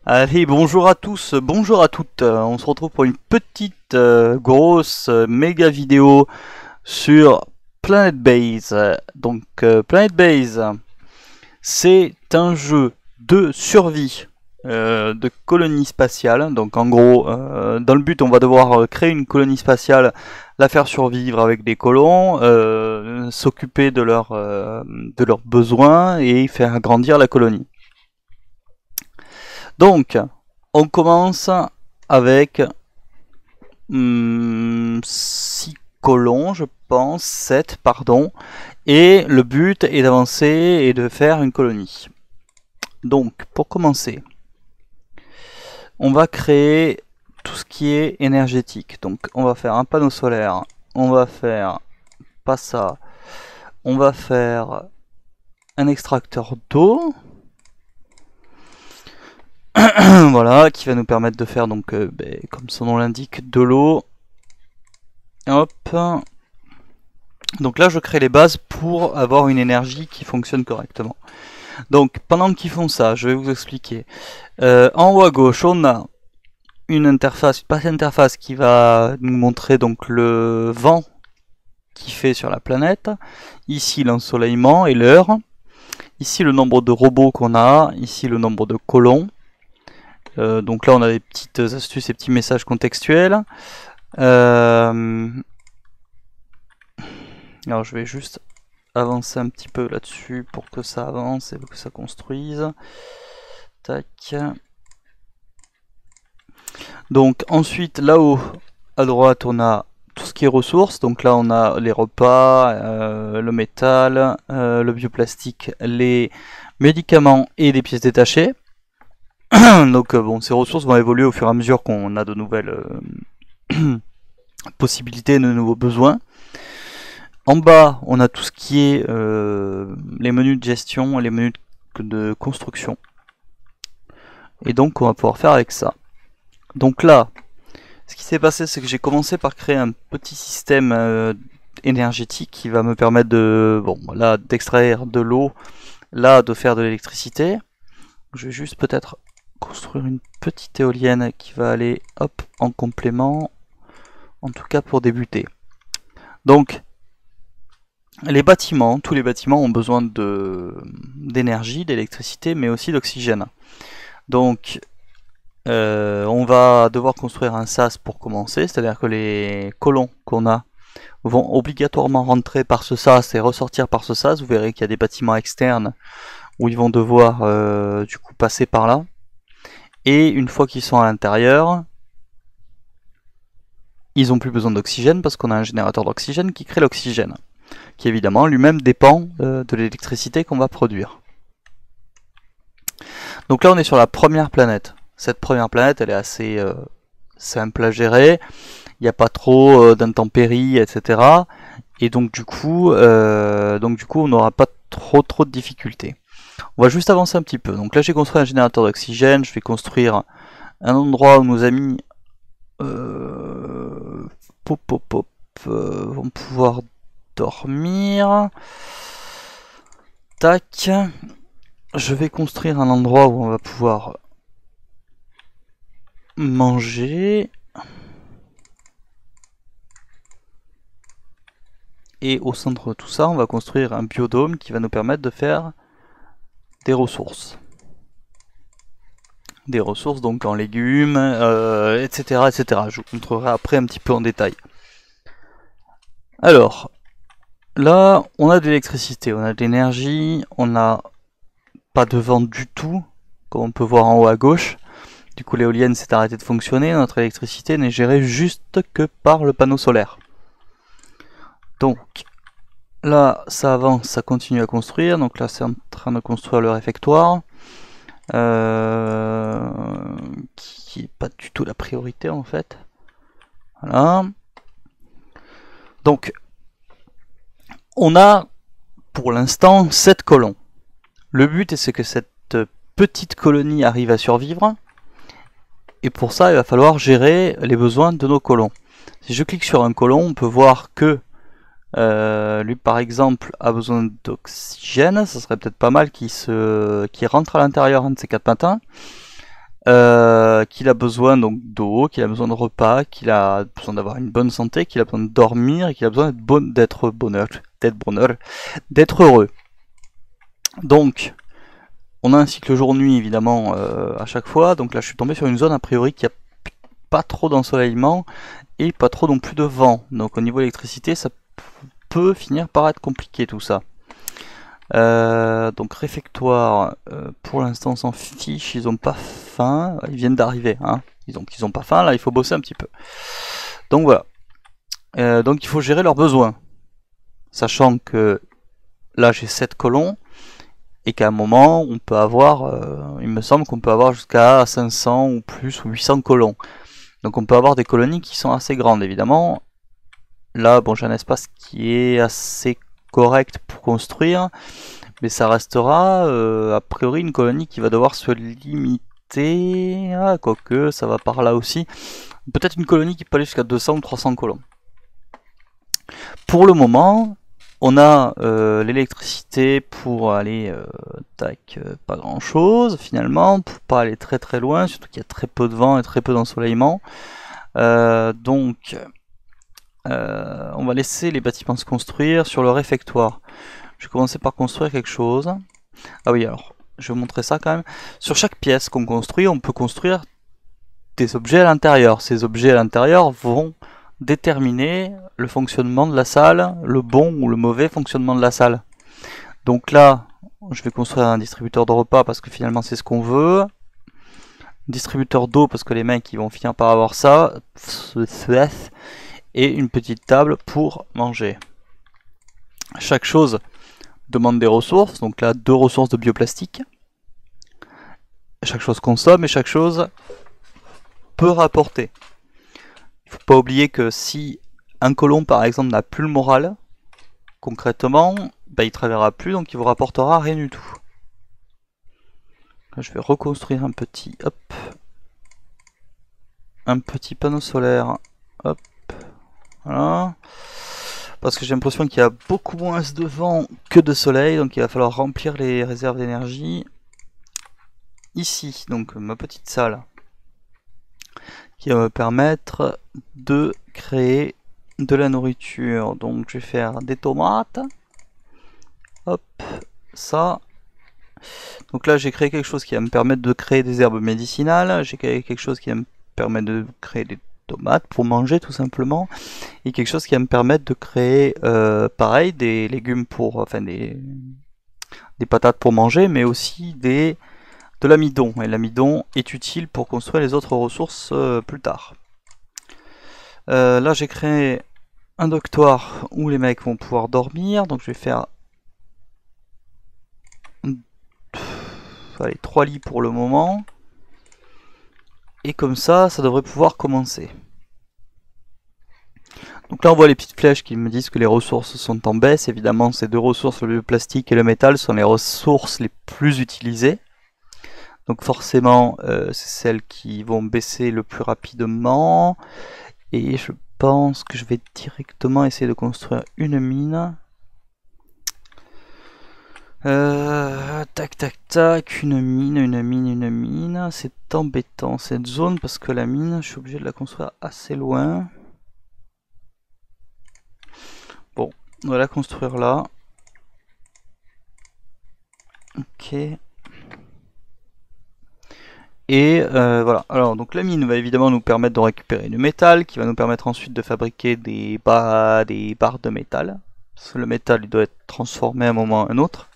Allez, bonjour à tous, bonjour à toutes. On se retrouve pour une petite, grosse, méga vidéo sur Planet Base. Planet Base, c'est un jeu de survie de colonie spatiale. Donc, en gros, dans le but, on va devoir créer une colonie spatiale, la faire survivre avec des colons, s'occuper de leurs besoins et faire grandir la colonie. Donc, on commence avec 6 colons, je pense, 7, pardon. Et le but est d'avancer et de faire une colonie. Donc, pour commencer, on va créer tout ce qui est énergétique. Donc, on va faire un panneau solaire. On va faire, pas ça, on va faire un extracteur d'eau. Voilà, qui va nous permettre de faire donc, comme son nom l'indique, de l'eau. Hop. Donc là, je crée les bases pour avoir une énergie qui fonctionne correctement. Donc, pendant qu'ils font ça, je vais vous expliquer. En haut à gauche, on a une interface, une partie interface qui va nous montrer donc le vent qui fait sur la planète. Ici, l'ensoleillement et l'heure. Ici, le nombre de robots qu'on a. Ici, le nombre de colons. Donc là on a des petites astuces et petits messages contextuels. Alors je vais juste avancer un petit peu là-dessus pour que ça avance et que ça construise. Tac. Donc ensuite là-haut à droite on a tout ce qui est ressources. Donc là on a les repas, le métal, le bioplastique, les médicaments et les pièces détachées. Donc bon, ces ressources vont évoluer au fur et à mesure qu'on a de nouvelles possibilités, de nouveaux besoins. En bas, on a tout ce qui est les menus de gestion et les menus de construction. Et donc on va pouvoir faire avec ça. Donc là, ce qui s'est passé, c'est que j'ai commencé par créer un petit système énergétique qui va me permettre de, bon, là, d'extraire de l'eau, là, de faire de l'électricité. Je vais juste peut-être construire une petite éolienne qui va aller hop en complément, en tout cas pour débuter. Donc les bâtiments, tous les bâtiments ont besoin d'énergie, d'électricité, mais aussi d'oxygène. Donc on va devoir construire un sas pour commencer, c'est-à-dire que les colons qu'on a vont obligatoirement rentrer par ce sas et ressortir par ce sas. Vous verrez qu'il y a des bâtiments externes où ils vont devoir du coup passer par là. Et une fois qu'ils sont à l'intérieur, ils n'ont plus besoin d'oxygène parce qu'on a un générateur d'oxygène qui crée l'oxygène, qui évidemment lui-même dépend de l'électricité qu'on va produire. Donc là on est sur la première planète. Cette première planète elle est assez simple à gérer, il n'y a pas trop d'intempéries, etc. Et donc du coup on n'aura pas trop de difficultés. On va juste avancer un petit peu. Donc là j'ai construit un générateur d'oxygène, je vais construire un endroit où nos amis vont pouvoir dormir. Tac. Je vais construire un endroit où on va pouvoir manger. Et au centre de tout ça, on va construire un biodôme qui va nous permettre de faire des ressources. Des ressources donc en légumes, etc., etc. Je vous montrerai après un petit peu en détail. Alors, là, on a de l'électricité, on a de l'énergie, on n'a pas de vent du tout, comme on peut voir en haut à gauche. Du coup, l'éolienne s'est arrêtée de fonctionner, notre électricité n'est gérée juste que par le panneau solaire. Donc, là, ça avance, ça continue à construire. Donc là, c'est en train de construire le réfectoire. Qui n'est pas du tout la priorité en fait. Voilà. Donc, on a pour l'instant 7 colons. Le but c'est que cette petite colonie arrive à survivre. Et pour ça, il va falloir gérer les besoins de nos colons. Si je clique sur un colon, on peut voir que lui par exemple a besoin d'oxygène. Ça serait peut-être pas mal qu'il rentre à l'intérieur un de ces 4 matins. qu'il a besoin donc d'eau, qu'il a besoin de repas, qu'il a besoin d'avoir une bonne santé, qu'il a besoin de dormir et qu'il a besoin d'être heureux. Donc, on a un cycle jour-nuit évidemment à chaque fois. Donc là, je suis tombé sur une zone a priori qui a pas trop d'ensoleillement et pas trop non plus de vent. Donc au niveau électricité, ça peut finir par être compliqué tout ça. Donc réfectoire, pour l'instant on s'en fiche, ils ont pas faim, ils viennent d'arriver, hein. Ils ont pas faim, là il faut bosser un petit peu. Donc voilà. Donc il faut gérer leurs besoins. Sachant que là j'ai 7 colons, et qu'à un moment on peut avoir, il me semble qu'on peut avoir jusqu'à 500 ou plus, ou 800 colons. Donc on peut avoir des colonies qui sont assez grandes évidemment. Là bon, j'ai un espace qui est assez correct pour construire, mais ça restera a priori une colonie qui va devoir se limiter, quoique ça va par là aussi, peut-être une colonie qui peut aller jusqu'à 200 ou 300 colons. Pour le moment, on a l'électricité pour aller, pas grand chose finalement, pour pas aller très très loin, surtout qu'il y a très peu de vent et très peu d'ensoleillement. Donc on va laisser les bâtiments se construire sur le réfectoire. Je vais commencer par construire quelque chose. Ah oui, alors, je vais vous montrer ça quand même. Sur chaque pièce qu'on construit, on peut construire des objets à l'intérieur. Ces objets à l'intérieur vont déterminer le fonctionnement de la salle, le bon ou le mauvais fonctionnement de la salle. Donc là, je vais construire un distributeur de repas parce que finalement c'est ce qu'on veut. Distributeur d'eau parce que les mecs ils vont finir par avoir ça. Et une petite table pour manger. Chaque chose demande des ressources, donc là 2 ressources de bioplastique. Chaque chose consomme et chaque chose peut rapporter. Il ne faut pas oublier que si un colon par exemple n'a plus le moral, concrètement, il ne travaillera plus, donc il vous rapportera rien du tout. Là, je vais reconstruire un petit panneau solaire, hop, voilà. Parce que j'ai l'impression qu'il y a beaucoup moins de vent que de soleil, donc il va falloir remplir les réserves d'énergie. Ici, donc ma petite salle, qui va me permettre de créer de la nourriture. Donc je vais faire des tomates, hop, ça. Donc là j'ai créé quelque chose qui va me permettre de créer des herbes médicinales, j'ai créé quelque chose qui va me permettre de créer des tomates pour manger tout simplement, et quelque chose qui va me permettre de créer pareil des légumes pour, enfin des patates pour manger, mais aussi de l'amidon, et l'amidon est utile pour construire les autres ressources plus tard. Là j'ai créé un doctoir où les mecs vont pouvoir dormir, donc je vais faire 3 lits pour le moment, et comme ça devrait pouvoir commencer. Donc là on voit les petites flèches qui me disent que les ressources sont en baisse. Évidemment ces 2 ressources, le plastique et le métal, sont les ressources les plus utilisées. Donc forcément c'est celles qui vont baisser le plus rapidement. Et je pense que je vais directement essayer de construire une mine. Tac, une mine. C'est embêtant cette zone parce que la mine, je suis obligé de la construire assez loin. Bon, on va la construire là. Ok. Et voilà, alors donc la mine va évidemment nous permettre de récupérer du métal, qui va nous permettre ensuite de fabriquer des barres de métal. Parce que le métal il doit être transformé à un moment ou à un autre.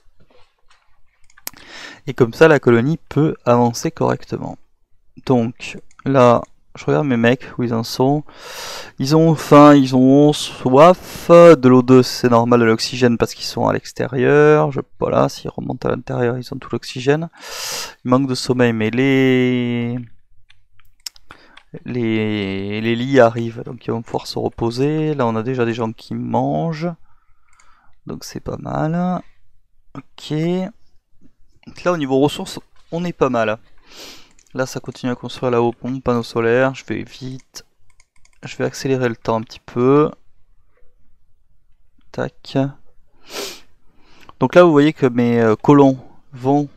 Et comme ça la colonie peut avancer correctement. Donc là, je regarde mes mecs où ils en sont. Ils ont faim, ils ont soif. De l'eau douce, c'est normal, de l'oxygène parce qu'ils sont à l'extérieur. Voilà, s'ils remontent à l'intérieur, ils ont tout l'oxygène. Il manque de sommeil, mais les lits arrivent, donc ils vont pouvoir se reposer. Là, on a déjà des gens qui mangent, donc c'est pas mal. Ok. Donc là, au niveau ressources, on est pas mal. Là, ça continue à construire là-haut, panneau solaire. Je vais vite. Je vais accélérer le temps un petit peu. Tac. Donc là, vous voyez que mes colons vont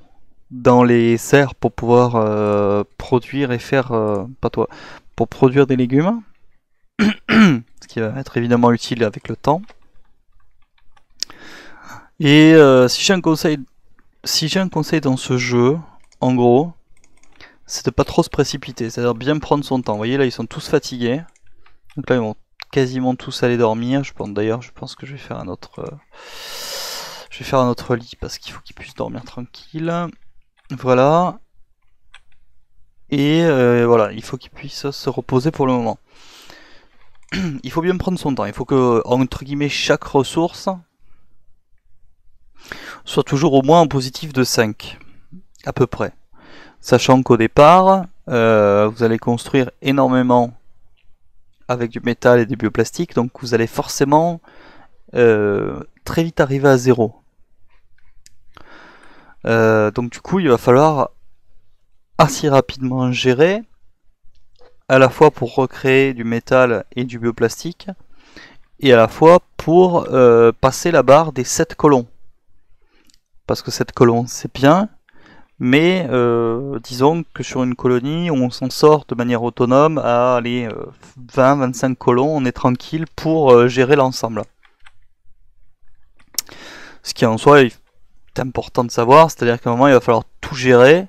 dans les serres pour pouvoir produire et faire, pas toi, pour produire des légumes, ce qui va être évidemment utile avec le temps. Et si j'ai un conseil dans ce jeu, en gros, c'est de pas trop se précipiter, c'est-à-dire bien prendre son temps. Vous voyez là, ils sont tous fatigués, donc là ils vont quasiment tous aller dormir. Je pense que je vais faire un autre lit parce qu'il faut qu'ils puissent dormir tranquille. Voilà. Et voilà, il faut qu'ils puissent se reposer pour le moment. Il faut bien prendre son temps. Il faut que, entre guillemets, chaque ressource soit toujours au moins en positif de 5, à peu près. Sachant qu'au départ, vous allez construire énormément avec du métal et des bioplastiques, donc vous allez forcément très vite arriver à 0. Donc du coup, il va falloir assez rapidement gérer, à la fois pour recréer du métal et du bioplastique, et à la fois pour passer la barre des 7 colons. Parce que 7 colons, c'est bien, mais disons que sur une colonie, on s'en sort de manière autonome à aller 20-25 colons, on est tranquille pour gérer l'ensemble. Ce qui en soi est important de savoir, c'est-à-dire qu'à un moment il va falloir tout gérer,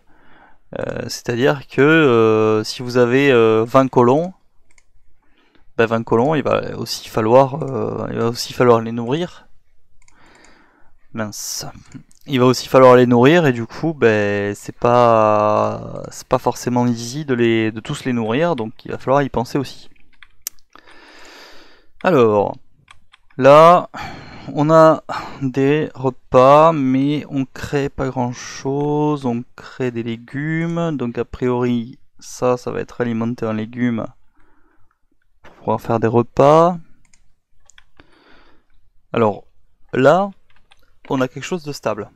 c'est-à-dire que si vous avez 20 colons, 20 colons, il va aussi falloir les nourrir. Mince. Il va aussi falloir les nourrir et du coup c'est pas forcément easy de tous les nourrir, donc il va falloir y penser aussi. Alors là on a des repas mais on crée pas grand chose, on crée des légumes, donc a priori ça va être alimenté en légumes pour pouvoir faire des repas. Alors là on a quelque chose de stable.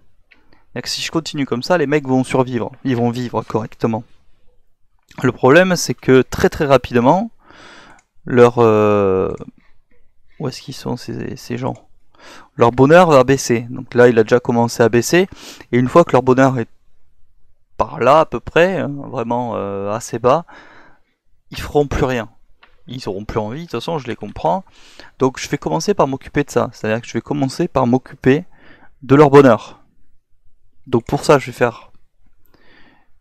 Et que si je continue comme ça, les mecs vont survivre, ils vont vivre correctement. Le problème, c'est que très rapidement, leur où est-ce qu'ils sont ces gens? Leur bonheur va baisser. Donc là, il a déjà commencé à baisser. Et une fois que leur bonheur est par là à peu près, vraiment assez bas, ils feront plus rien. Ils auront plus envie. De toute façon, je les comprends. Donc je vais commencer par m'occuper de ça. C'est-à-dire que je vais commencer par m'occuper de leur bonheur. Donc pour ça, je vais faire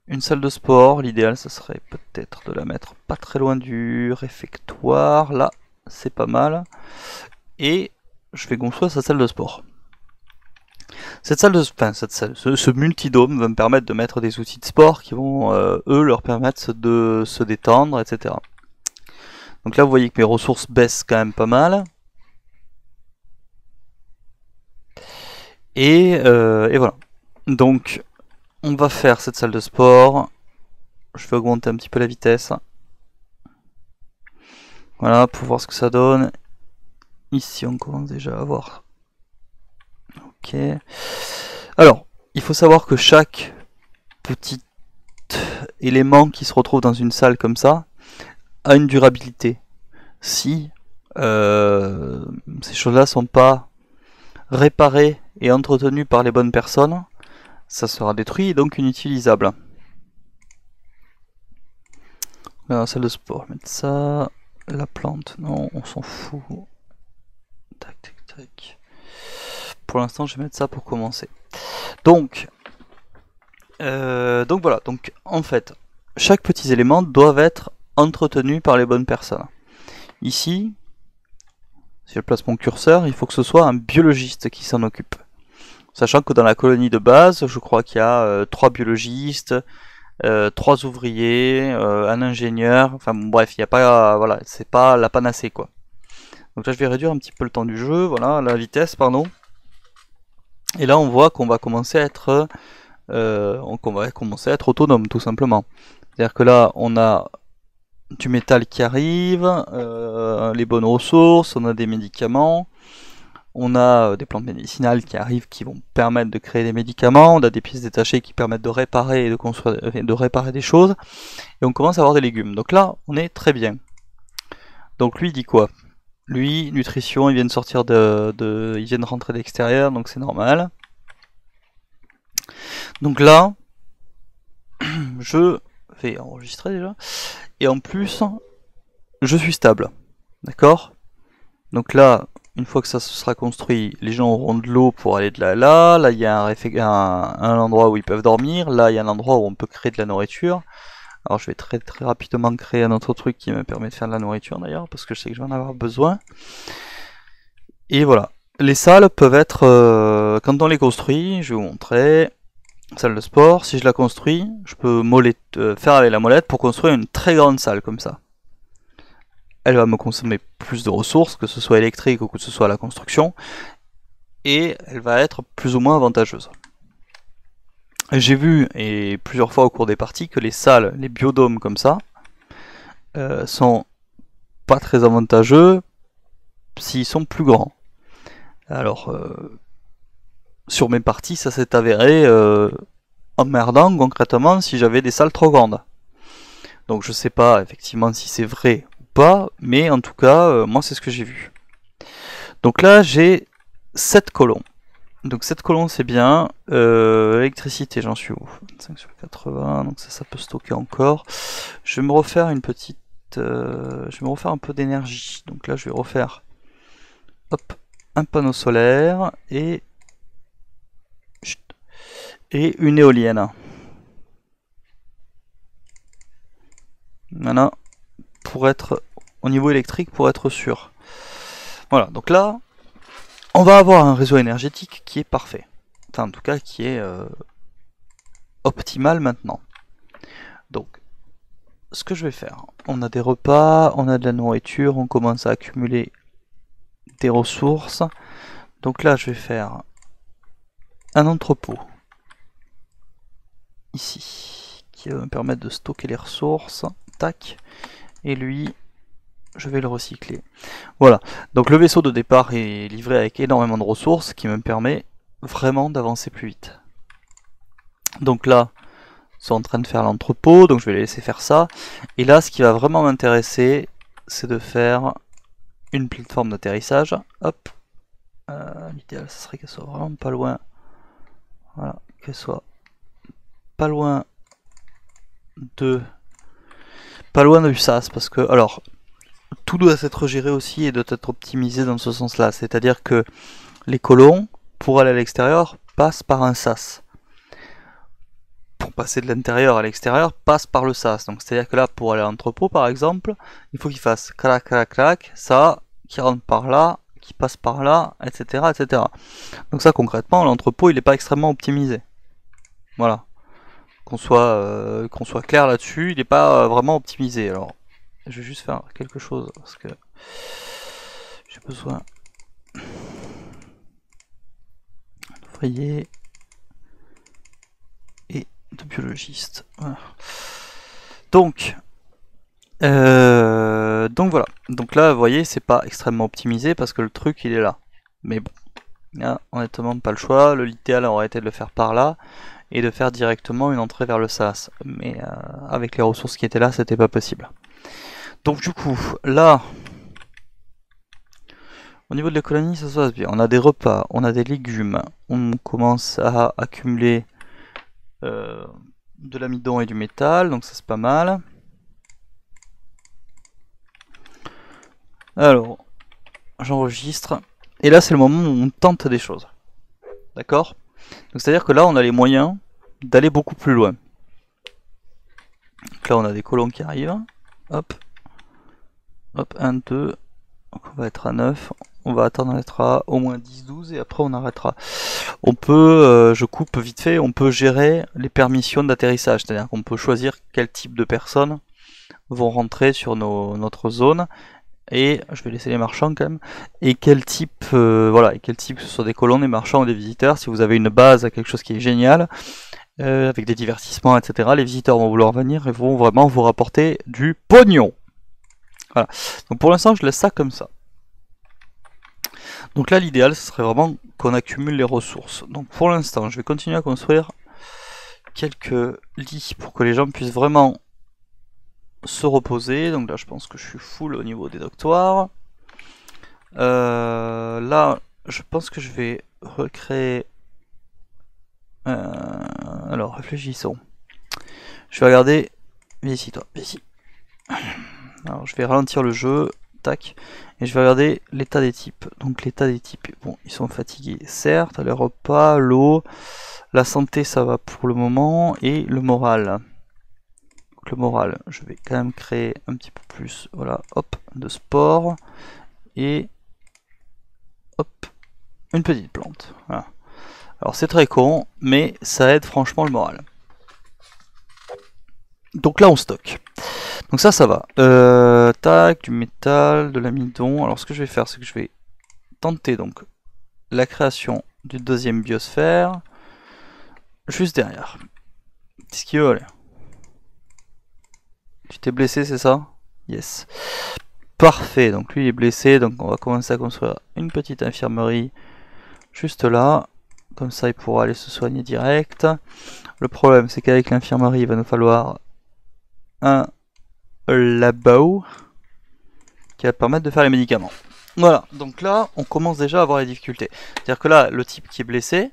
une salle de sport. L'idéal, ça serait peut-être de la mettre pas très loin du réfectoire. Là, c'est pas mal. Et je vais construire sa salle de sport. Ce multidôme va me permettre de mettre des outils de sport qui vont, eux, leur permettre de se détendre, etc. Donc là, vous voyez que mes ressources baissent quand même pas mal. Et voilà. Donc, on va faire cette salle de sport. Je vais augmenter un petit peu la vitesse. Voilà, pour voir ce que ça donne. Ici, on commence déjà à voir. Ok. Alors, il faut savoir que chaque petit élément qui se retrouve dans une salle comme ça a une durabilité. Si ces choses-là sont pas réparées et entretenues par les bonnes personnes, ça sera détruit et donc inutilisable. La salle de sport, mettre ça. La plante, non, on s'en fout. Tac, tac, tac. Pour l'instant, je vais mettre ça pour commencer. Donc voilà. Donc en fait, chaque petit élément doit être entretenu par les bonnes personnes. Ici, si je place mon curseur, il faut que ce soit un biologiste qui s'en occupe. Sachant que dans la colonie de base, je crois qu'il y a 3 biologistes, 3 ouvriers, un ingénieur, enfin bon, bref, il n'y a pas, voilà, c'est pas la panacée quoi. Donc là je vais réduire un petit peu le temps du jeu, voilà, la vitesse, pardon. Et là on voit qu'on va commencer à être autonome tout simplement. C'est-à-dire que là on a du métal qui arrive, les bonnes ressources, on a des médicaments, on a des plantes médicinales qui arrivent qui vont permettre de créer des médicaments, on a des pièces détachées qui permettent de réparer et de réparer des choses, et on commence à avoir des légumes. Donc là, on est très bien. Donc lui, il dit quoi? Lui, nutrition, il vient de sortir il vient de rentrer de l'extérieur, donc c'est normal. Donc là, je vais enregistrer déjà, et en plus, je suis stable, d'accord? Donc là, une fois que ça se sera construit, les gens auront de l'eau pour aller de là à là. Là, il y a un endroit où ils peuvent dormir. Là, il y a un endroit où on peut créer de la nourriture. Alors, je vais très rapidement créer un autre truc qui me permet de faire de la nourriture d'ailleurs, parce que je sais que je vais en avoir besoin. Et voilà. Les salles peuvent être, quand on les construit, je vais vous montrer. Salle de sport, si je la construis, je peux faire avec la molette pour construire une très grande salle comme ça. Elle va me consommer plus de ressources, que ce soit électrique ou que ce soit à la construction, et elle va être plus ou moins avantageuse. J'ai vu, et plusieurs fois au cours des parties, que les salles, les biodômes comme ça, sont pas très avantageux s'ils sont plus grands. Alors, sur mes parties, ça s'est avéré emmerdant concrètement si j'avais des salles trop grandes. Donc je sais pas effectivement si c'est vrai ou pas, mais en tout cas, moi c'est ce que j'ai vu. Donc là j'ai 7 colons. Donc 7 colons c'est bien. Électricité, j'en suis où? 25 sur 80, donc ça peut stocker encore. Je vais me refaire une petite... je vais me refaire un peu d'énergie. Donc là je vais refaire hop, un panneau solaire et une éolienne. Voilà, pour être au niveau électrique, pour être sûr. Voilà, donc là, on va avoir un réseau énergétique qui est parfait. Enfin, en tout cas, qui est optimal maintenant. Donc, ce que je vais faire, on a des repas, on a de la nourriture, on commence à accumuler des ressources. Donc là, je vais faire un entrepôt. Ici, qui va me permettre de stocker les ressources. Tac. Et lui, je vais le recycler. Voilà, donc le vaisseau de départ est livré avec énormément de ressources qui me permet vraiment d'avancer plus vite. Donc là, ils sont en train de faire l'entrepôt, donc je vais les laisser faire ça. Et là, ce qui va vraiment m'intéresser, c'est de faire une plateforme d'atterrissage. Hop, l'idéal, ce serait qu'elle soit vraiment pas loin. Voilà, qu'elle soit pas loin du sas, parce que, alors, tout doit être géré aussi et doit être optimisé dans ce sens-là. C'est-à-dire que les colons, pour aller à l'extérieur, passent par un sas. Pour passer de l'intérieur à l'extérieur, passe par le sas. Donc c'est-à-dire que là, pour aller à l'entrepôt, par exemple, il faut qu'il fasse clac, clac, clac, ça, qui rentre par là, qui passe par là, etc., etc. Donc ça, concrètement, l'entrepôt, il n'est pas extrêmement optimisé. Voilà. Qu'on soit clair là-dessus, il n'est pas vraiment optimisé. Alors, je vais juste faire quelque chose parce que j'ai besoin d'ouvriers et de biologistes. Voilà. Donc voilà. Donc là, vous voyez, c'est pas extrêmement optimisé parce que le truc il est là. Mais bon, là, honnêtement, pas le choix. L'idéal aurait été de le faire par là et de faire directement une entrée vers le sas. Mais avec les ressources qui étaient là, c'était pas possible. Donc du coup, là, au niveau de la colonie, ça se passe bien. On a des repas, on a des légumes, on commence à accumuler de l'amidon et du métal, donc ça c'est pas mal. Alors, j'enregistre. Et là, c'est le moment où on tente des choses. D'accord? Donc c'est-à-dire que là, on a les moyens d'aller beaucoup plus loin. Donc là, on a des colons qui arrivent. Hop. Hop, 1, 2. Donc on va être à 9. On va attendre d'être à au moins 10, 12 et après on arrêtera. On peut, je coupe vite fait, on peut gérer les permissions d'atterrissage. C'est-à-dire qu'on peut choisir quel type de personnes vont rentrer sur notre zone. Et je vais laisser les marchands quand même. Et quel type, voilà, et quel type, que ce soit des colons, des marchands ou des visiteurs. Si vous avez une base, quelque chose qui est génial, avec des divertissements, etc., les visiteurs vont vouloir venir et vont vraiment vous rapporter du pognon. Voilà. Donc pour l'instant, je laisse ça comme ça. Donc là, l'idéal, ce serait vraiment qu'on accumule les ressources. Donc pour l'instant, je vais continuer à construire quelques lits pour que les gens puissent vraiment se reposer. Donc là, je pense que je suis full au niveau des doctoires. Là, je pense que je vais recréer... alors, réfléchissons. Je vais regarder. Viens ici, toi. Viens ici. Alors, je vais ralentir le jeu. Tac. Et je vais regarder l'état des types. Donc, l'état des types. Bon, ils sont fatigués, certes. Les repas, l'eau. La santé, ça va pour le moment. Et le moral. Donc, le moral, je vais quand même créer un petit peu plus. Voilà, hop, de sport. Et. Hop. Une petite plante. Voilà. Alors, c'est très con, mais ça aide franchement le moral. Donc là, on stocke. Donc ça va. Tac, du métal, de l'amidon. Alors ce que je vais faire, c'est que je vais tenter donc la création du deuxième biosphère. Juste derrière. Qu'est-ce qu'il veut aller? Tu t'es blessé, c'est ça? Yes. Parfait, donc lui il est blessé, donc on va commencer à construire une petite infirmerie juste là. Comme ça il pourra aller se soigner direct. Le problème c'est qu'avec l'infirmerie il va nous falloir un labo qui va permettre de faire les médicaments. Voilà, donc là, on commence déjà à avoir les difficultés. C'est-à-dire que là, le type qui est blessé,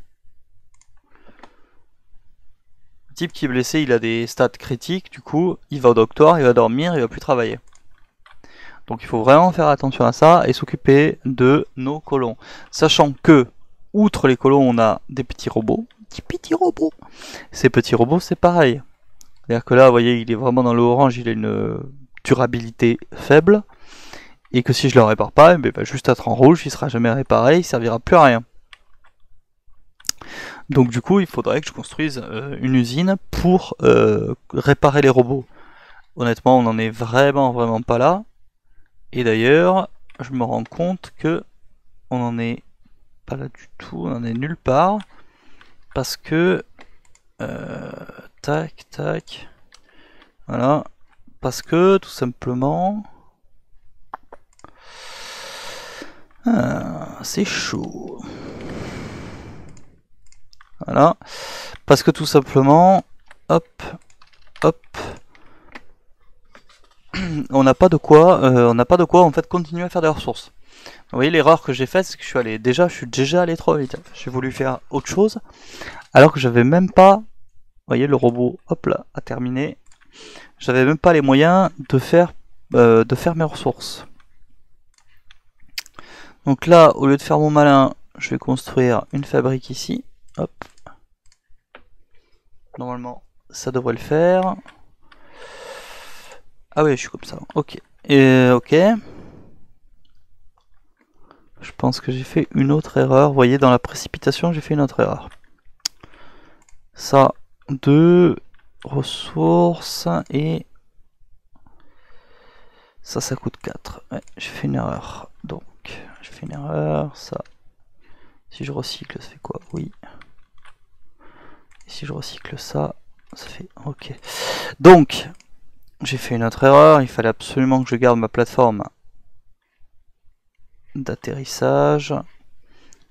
il a des stats critiques, du coup, il va au docteur, il va dormir, il va plus travailler. Donc il faut vraiment faire attention à ça et s'occuper de nos colons. Sachant que, outre les colons, on a des petits robots. Des petits robots. Ces petits robots, c'est pareil. C'est-à-dire que là, vous voyez, il est vraiment dans le orange, il a une durabilité faible. Et que si je le répare pas, il va juste être en rouge, il sera jamais réparé, il servira plus à rien. Donc du coup, il faudrait que je construise une usine pour réparer les robots. Honnêtement, on n'en est vraiment pas là. Et d'ailleurs, je me rends compte que on n'en est pas là du tout, on n'en est nulle part. Parce que... tac, tac. Voilà. Parce que, tout simplement... c'est chaud. Voilà. Parce que tout simplement, hop, hop, on n'a pas de quoi en fait continuer à faire des ressources. Vous voyez l'erreur que j'ai faite, c'est que je suis déjà allé trop vite. J'ai voulu faire autre chose, alors que j'avais même pas, vous voyez le robot, hop là, a terminé. J'avais même pas les moyens de faire mes ressources. Donc là, au lieu de faire mon malin, je vais construire une fabrique ici. Hop. Normalement, ça devrait le faire. Ah oui, je suis comme ça. Ok. Ok. Je pense que j'ai fait une autre erreur. Vous voyez, dans la précipitation, j'ai fait une autre erreur. Ça, 2 ressources et... Ça coûte 4. Ouais, j'ai fait une erreur. Donc, j'ai fait une erreur. Ça. Si je recycle, ça fait quoi? Oui. Et si je recycle ça, ça fait... Ok. Donc, j'ai fait une autre erreur. Il fallait absolument que je garde ma plateforme d'atterrissage.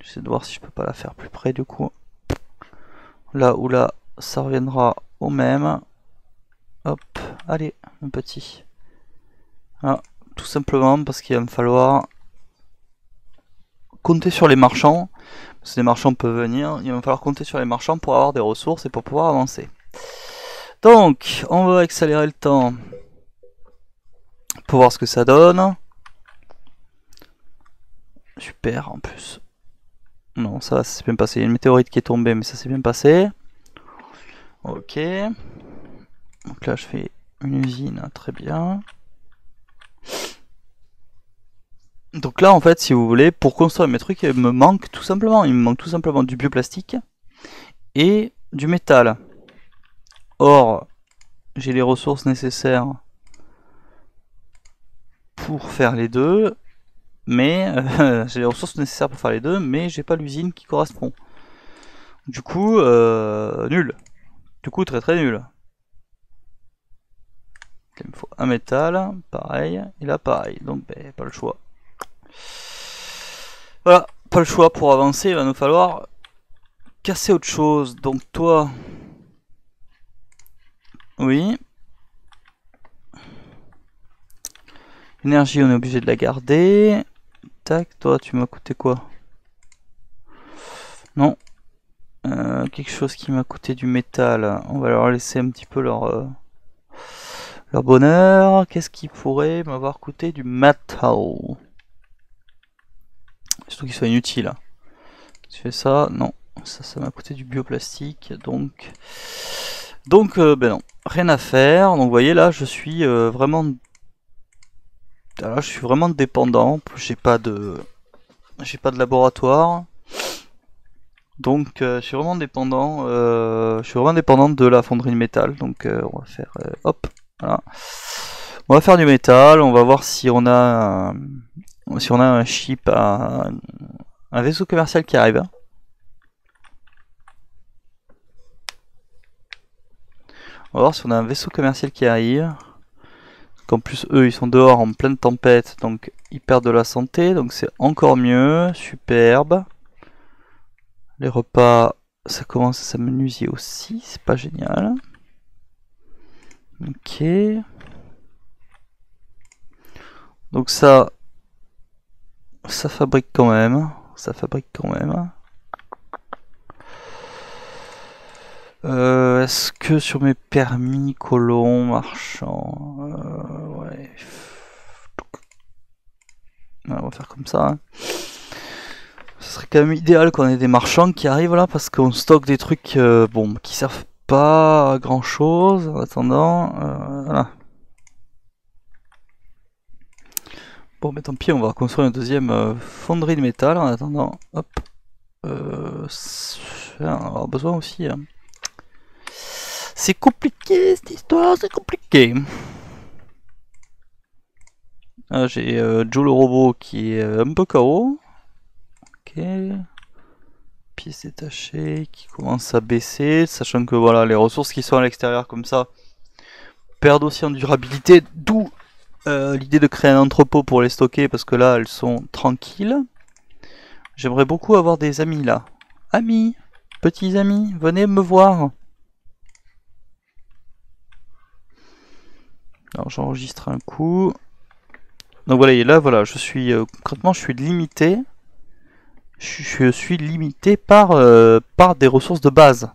J'essaie de voir si je peux pas la faire plus près du coup. Là ou là, ça reviendra au même. Hop, allez, mon petit. Ah, tout simplement parce qu'il va me falloir compter sur les marchands. Parce que les marchands peuvent venir. Il va me falloir compter sur les marchands pour avoir des ressources et pour pouvoir avancer. Donc, on va accélérer le temps pour voir ce que ça donne. Super en plus. Non, ça s'est bien passé. Il y a une météorite qui est tombée, mais ça s'est bien passé. Ok. Donc là, je fais une usine, très bien. Donc là, en fait, si vous voulez, pour construire mes trucs, il me manque tout simplement du bioplastique et du métal. Or, j'ai les ressources nécessaires pour faire les deux, mais j'ai les ressources nécessaires pour faire les deux, mais j'ai pas l'usine qui correspond. Du coup, nul. Du coup, très nul. Il me faut un métal, pareil, et là pareil, donc ben, pas le choix. Voilà, pas le choix pour avancer, il va nous falloir casser autre chose. Donc toi, oui. Énergie, on est obligé de la garder. Tac, toi, tu m'as coûté quoi? Non. quelque chose qui m'a coûté du métal. On va leur laisser un petit peu leur bonheur. Qu'est-ce qui pourrait m'avoir coûté du métal? Surtout qu'il soit inutile. Si je fais ça, non. Ça m'a coûté du bioplastique. Donc ben non. Rien à faire. Donc vous voyez là, je suis vraiment... Alors, je suis vraiment dépendant. J'ai pas de laboratoire. Donc je suis vraiment dépendant. De la fonderie de métal. Donc on va faire hop, voilà. On va faire du métal. On va voir si on a un ship, un vaisseau commercial qui arrive. On va voir si on a un vaisseau commercial qui arrive. Qu'en plus eux ils sont dehors en pleine tempête, donc ils perdent de la santé, donc c'est encore mieux, superbe. Les repas, ça commence à s'amenuiser aussi, c'est pas génial. Ok. Donc ça fabrique quand même, Est-ce que sur mes permis colons marchands, ouais. On va faire comme ça. Hein. Ce serait quand même idéal qu'on ait des marchands qui arrivent là parce qu'on stocke des trucs bon, qui servent pas à grand chose en attendant. Voilà. Bon, mais tant pis, on va construire une deuxième fonderie de métal en attendant. Hop. On va avoir besoin aussi. Hein. C'est compliqué cette histoire, c'est compliqué. Ah, j'ai Joe le robot qui est un peu KO. Ok. Pièces détachées qui commencent à baisser, sachant que voilà, les ressources qui sont à l'extérieur comme ça perdent aussi en durabilité, d'où l'idée de créer un entrepôt pour les stocker parce que là elles sont tranquilles. J'aimerais beaucoup avoir des amis là. Amis, petits amis, venez me voir. Alors j'enregistre un coup. Donc voilà, et là voilà, je suis concrètement je suis limité. Je suis limité par des ressources de base.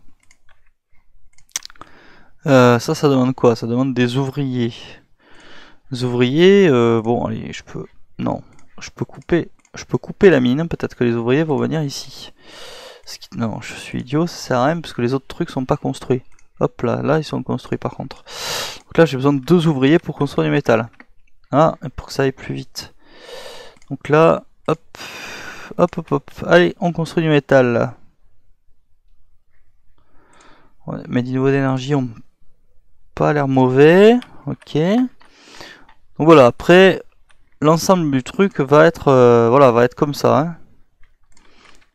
Ça demande quoi? Ça demande des ouvriers. Les ouvriers, bon allez, non, je peux couper la mine. Peut-être que les ouvriers vont venir ici. Non, je suis idiot, ça sert à rien parce que les autres trucs sont pas construits. Hop là, ils sont construits par contre. Donc là, j'ai besoin de 2 ouvriers pour construire du métal. Ah, pour que ça aille plus vite. Donc là, hop. Allez, on construit du métal là. Ouais, mes niveaux d'énergie ont pas l'air mauvais. Ok. Donc voilà, après, l'ensemble du truc va être, va être comme ça. Hein.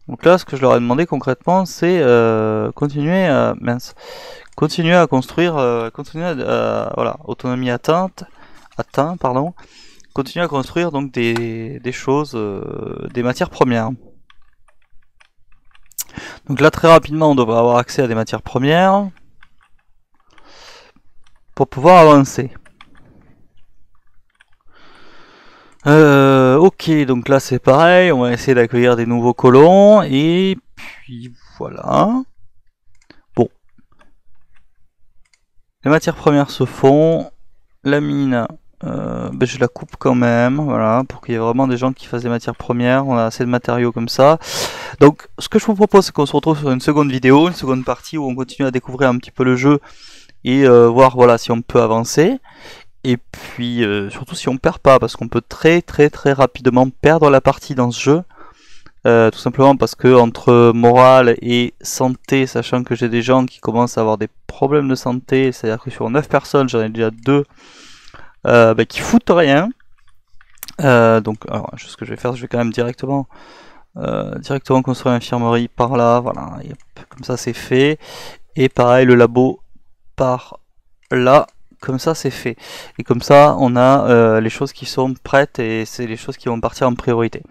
Donc là, ce que je leur ai demandé concrètement, c'est continuer à construire, voilà, autonomie atteint, pardon. Continuer à construire donc des choses, des matières premières. Donc là très rapidement on devrait avoir accès à des matières premières pour pouvoir avancer. Ok, donc là c'est pareil, on va essayer d'accueillir des nouveaux colons et puis voilà. Bon, les matières premières se font, la mine. Je la coupe quand même, voilà, pour qu'il y ait vraiment des gens qui fassent des matières premières. On a assez de matériaux comme ça. Donc, ce que je vous propose, c'est qu'on se retrouve sur une seconde vidéo, une seconde partie où on continue à découvrir un petit peu le jeu et voir, voilà, si on peut avancer. Et puis, surtout si on perd pas, parce qu'on peut très rapidement perdre la partie dans ce jeu. Tout simplement parce que entre morale et santé, sachant que j'ai des gens qui commencent à avoir des problèmes de santé, c'est-à-dire que sur 9 personnes, j'en ai déjà 2 qui foutent rien. Donc alors, ce que je vais faire, je vais quand même directement construire une infirmerie par là, voilà, et comme ça c'est fait. Et pareil le labo par là, comme ça c'est fait. Et comme ça on a les choses qui sont prêtes et c'est les choses qui vont partir en priorité.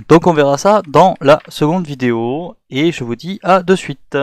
Donc on verra ça dans la seconde vidéo et je vous dis à de suite.